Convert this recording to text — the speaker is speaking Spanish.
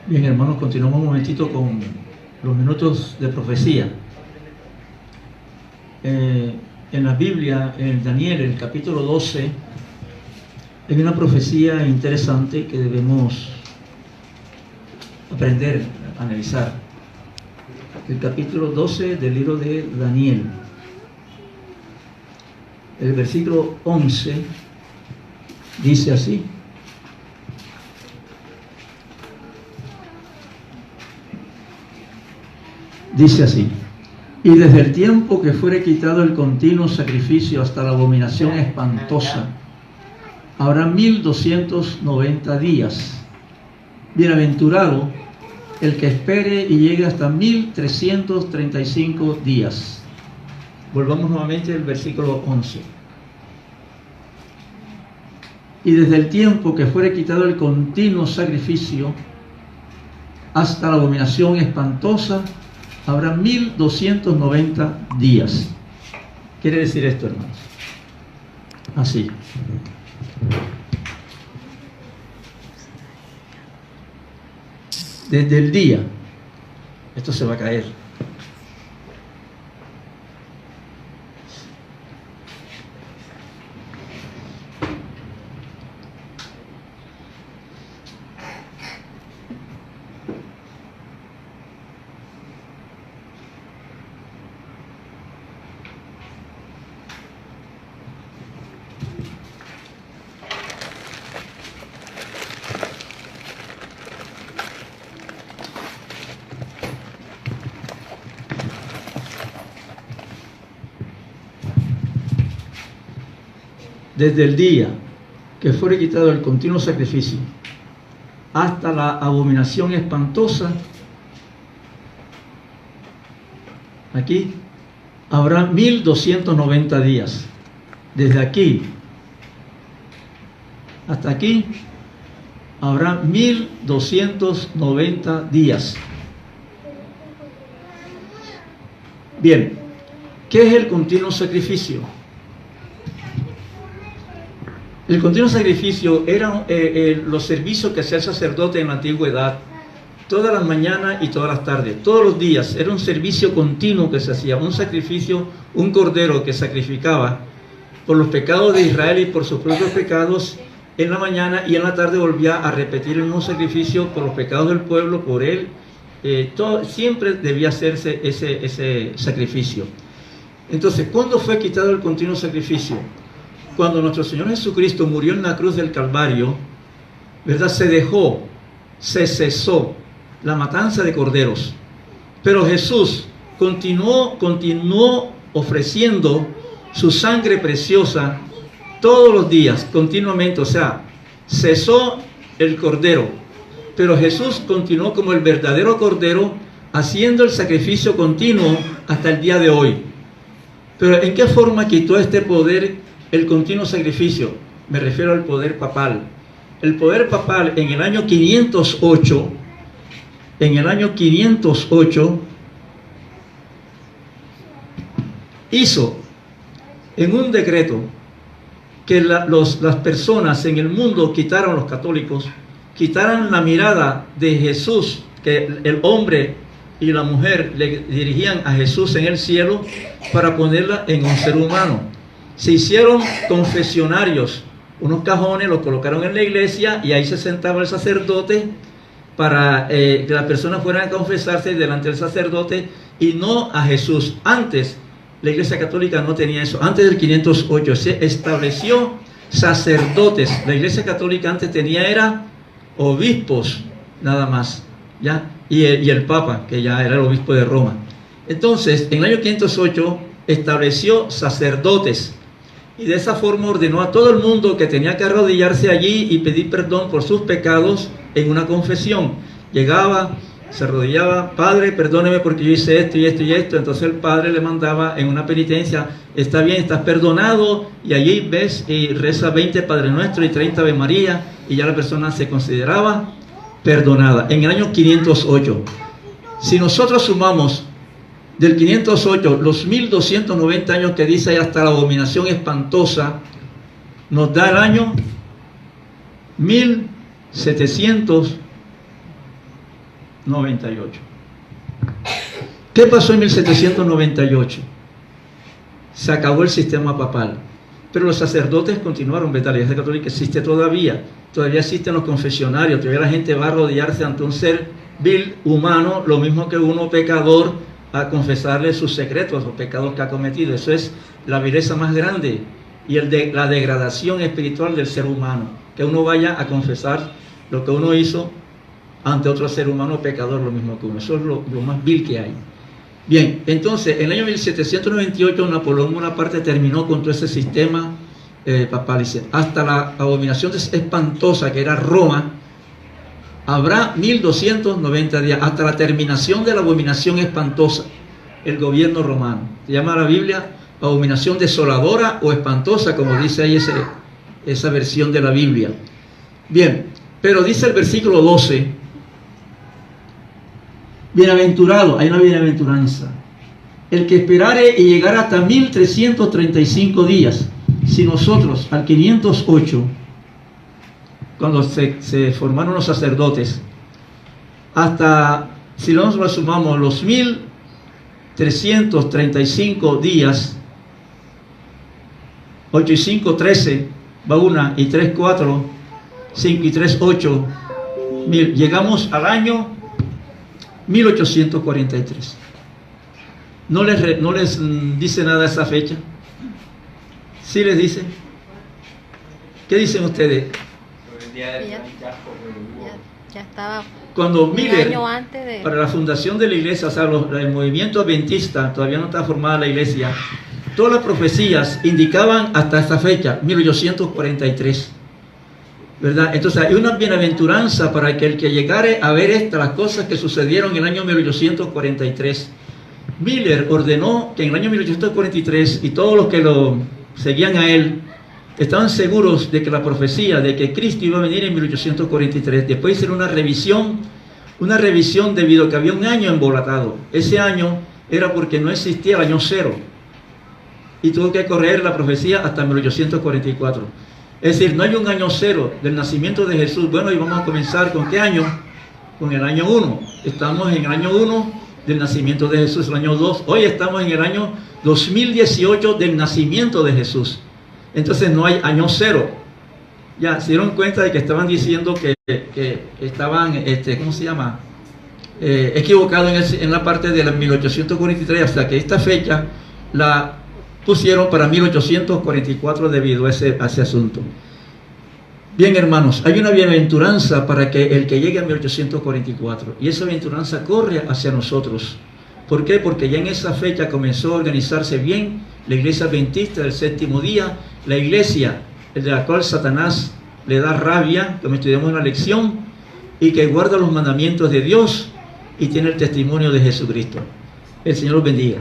Bien, hermanos, continuamos un momentito con los minutos de profecía. En la Biblia, en Daniel, en el capítulo 12, hay una profecía interesante que debemos aprender, analizar. El capítulo 12 del libro de Daniel, el versículo 11, dice así: y desde el tiempo que fuere quitado el continuo sacrificio hasta la abominación espantosa, habrá 1290 días. Bienaventurado el que espere y llegue hasta 1335 días. Volvamos nuevamente al versículo 11. Y desde el tiempo que fuere quitado el continuo sacrificio hasta la abominación espantosa, habrá 1290 días. ¿Quiere decir esto, hermanos? Así. Desde el día, esto se va a caer. Desde el día que fuere quitado el continuo sacrificio hasta la abominación espantosa, aquí habrá 1290 días. Desde aquí hasta aquí habrá 1290 días. Bien, ¿qué es el continuo sacrificio? El continuo sacrificio eran los servicios que hacía el sacerdote en la antigüedad, todas las mañanas y todas las tardes, todos los días. Era un servicio continuo que se hacía, un sacrificio, un cordero que sacrificaba por los pecados de Israel y por sus propios pecados en la mañana, y en la tarde volvía a repetir el mismo sacrificio por los pecados del pueblo, por él. Siempre debía hacerse ese sacrificio. Entonces, ¿cuándo fue quitado el continuo sacrificio? Cuando nuestro Señor Jesucristo murió en la cruz del Calvario, ¿verdad? Se cesó la matanza de corderos. Pero Jesús continuó ofreciendo su sangre preciosa todos los días, continuamente. O sea, cesó el cordero, pero Jesús continuó como el verdadero cordero, haciendo el sacrificio continuo hasta el día de hoy. Pero ¿en qué forma quitó este poder el continuo sacrificio? Me refiero al poder papal. El poder papal en el año 508, hizo en un decreto que las personas en el mundo quitaran, los católicos, quitaran la mirada de Jesús, que el hombre y la mujer le dirigían a Jesús en el cielo, para ponerla en un ser humano. Se hicieron confesionarios, unos cajones, los colocaron en la iglesia, y ahí se sentaba el sacerdote para que las personas fueran a confesarse delante del sacerdote y no a Jesús. Antes la Iglesia Católica no tenía eso. Antes del 508 se estableció sacerdotes. La Iglesia Católica antes era obispos nada más, ¿ya? Y el Papa, que ya era el obispo de Roma. Entonces, en el año 508 estableció sacerdotes, y de esa forma ordenó a todo el mundo que tenía que arrodillarse allí y pedir perdón por sus pecados en una confesión. Llegaba, se arrodillaba: Padre, perdóneme porque yo hice esto y esto y esto. Entonces el Padre le mandaba en una penitencia: está bien, estás perdonado, y allí ves y reza 20 Padre Nuestro y 30 Ave María, y ya la persona se consideraba perdonada. En el año 508, si nosotros sumamos del 508, los 1290 años que dice hasta la abominación espantosa, nos da el año 1798. ¿Qué pasó en 1798? Se acabó el sistema papal, pero los sacerdotes continuaron, ¿verdad? La Iglesia Católica existe todavía existen los confesionarios, todavía la gente va a rodearse ante un ser vil, humano, lo mismo que uno pecador, a confesarle sus secretos, los pecados que ha cometido. Eso es la vileza más grande y la degradación espiritual del ser humano, que uno vaya a confesar lo que uno hizo ante otro ser humano pecador, lo mismo que uno. Eso es lo más vil que hay. Bien, entonces, en el año 1798 Napoleón Bonaparte terminó con todo ese sistema papal. Hasta la abominación espantosa que era Roma, habrá 1290 días, hasta la terminación de la abominación espantosa, el gobierno romano. Se llama la Biblia abominación desoladora o espantosa, como dice ahí esa versión de la Biblia. Bien, pero dice el versículo 12, bienaventurado, hay una bienaventuranza, el que esperare y llegara hasta 1335 días. Si nosotros al 508, cuando se formaron los sacerdotes, hasta, si nos sumamos los 1335 días, 8 y 5, 13, va 1, y 3, 4, 5 y 3, 8, llegamos al año 1843. ¿No les dice nada esa fecha? ¿Sí les dice? ¿Qué dicen ustedes? Ya estaba cuando un Miller, año antes de... para la fundación de la iglesia, o sea, el movimiento adventista, todavía no está formada la iglesia, todas las profecías indicaban hasta esta fecha, 1843. ¿Verdad? Entonces hay una bienaventuranza para que el que llegare a ver las cosas que sucedieron en el año 1843. Miller ordenó que en el año 1843, y todos los que lo seguían a él, estaban seguros de que la profecía de que Cristo iba a venir en 1843. Después hicieron una revisión debido a que había un año embolatado. Ese año era porque no existía el año cero, y tuvo que correr la profecía hasta 1844. Es decir, no hay un año cero del nacimiento de Jesús. Bueno, y vamos a comenzar ¿con qué año? Con el año 1. Estamos en el año 1 del nacimiento de Jesús, el año 2. Hoy estamos en el año 2018 del nacimiento de Jesús. Entonces no hay año cero. Ya se dieron cuenta de que estaban diciendo que estaban, ¿cómo se llama? Equivocados en la parte de la 1843, hasta que esta fecha la pusieron para 1844 debido a ese asunto. Bien, hermanos, hay una bienaventuranza para que el que llegue a 1844, y esa bienaventuranza corre hacia nosotros. ¿Por qué? Porque ya en esa fecha comenzó a organizarse bien la iglesia adventista del séptimo día, la iglesia de la cual Satanás le da rabia, como estudiamos en la lección, y que guarda los mandamientos de Dios y tiene el testimonio de Jesucristo. El Señor los bendiga.